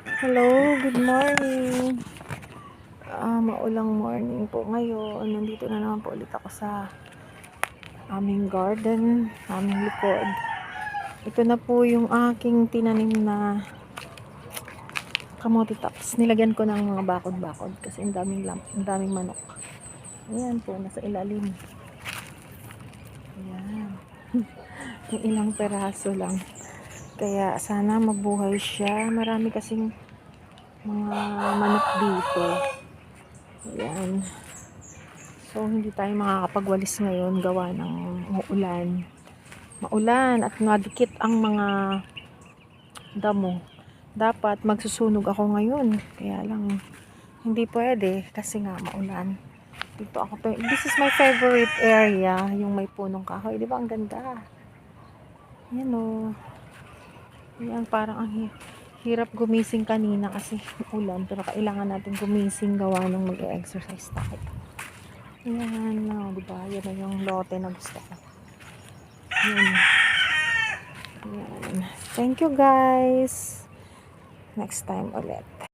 Hello, good morning. Maulang morning po ngayon. Nandito na naman po ulit ako sa aming garden, aming likod. Ito na po yung aking tinanim na kamote tops. Nilagyan ko ng mga bakod-bakod kasi ang daming manok. Ayan po, nasa ilalim. Ayan. Yung ilang peraso lang. Kaya sana mabuhay siya. Marami kasing mga manok dito. Ayan. So, hindi tayo makakapagwalis ngayon gawa ng uulan. Maulan at nadikit ang mga damo. Dapat magsusunog ako ngayon. Kaya lang, hindi pwede kasi nga maulan. Dito ako. This is my favorite area. Yung may punong kahoy. Di ba ang ganda? Yan o. Yan, parang ang hirap gumising kanina kasi ulan. Pero kailangan natin gumising gawa ng mag-exercise tayo. Yan na, diba? Yan na yung lote na gusto ko. Yan. Yan. Thank you guys. Next time ulit.